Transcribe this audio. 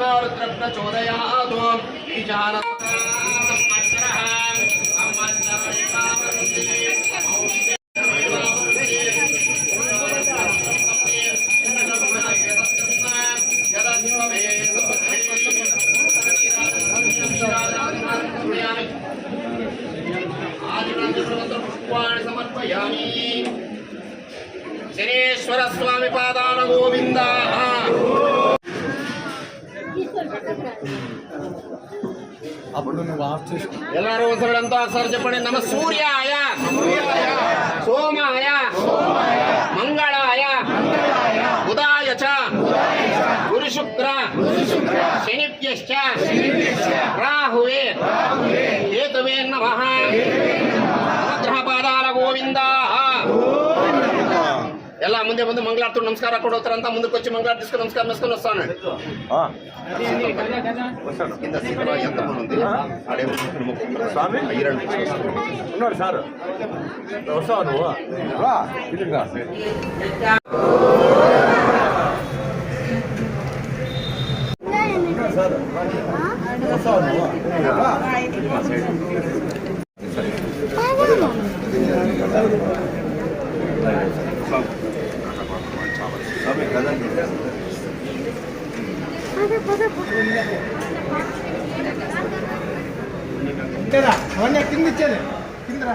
तन्नोरुद्रप्रचोदयात् समर्पयामि। शनेश्वर स्वामी पादान गोविंद। ಎಲ್ಲರೂ ಒಂದ್ಸಲಂತೂ ಅಕ್ಷರ ಜಪಣೆ ನಮ ಸೂರ್ಯಾಯ ಸೋಮಾಯ ಮಂಗಳಾಯ ಬುಧಾಯ ಚ ಗುರು ಶುಕ್ರ ಶನಿಭ್ಯಶ್ಚ ರಾಹುವೇ ಕೇತುವೇ ನಮಃ ಗ್ರಹ ಪಾದಾನ ಗೋವಿಂದ। ಎಲ್ಲ ಮುಂದೆ ಬಂದು ಮಂಗಳಾರತಿ ನಮಸ್ಕಾರ ಕೊಡೋತರ ಅಂತ ಮುಂದಕ್ಕೆ వచ్చి ಮಂಗಳಾರತಿ తీసుకొని నమస్కారం చేసుకొని వస్తాను. కింద శిఖర ఎంతమంది ఉంది ఆడేమో స్వామి అయ్యరండి ఉన్నాడు సార్ వస్తావు నువ్వు రా ఇదిగా సార్ వస్తావు నువ్వు రా అవన్నీ కింద ఇచ్చేది కిందరా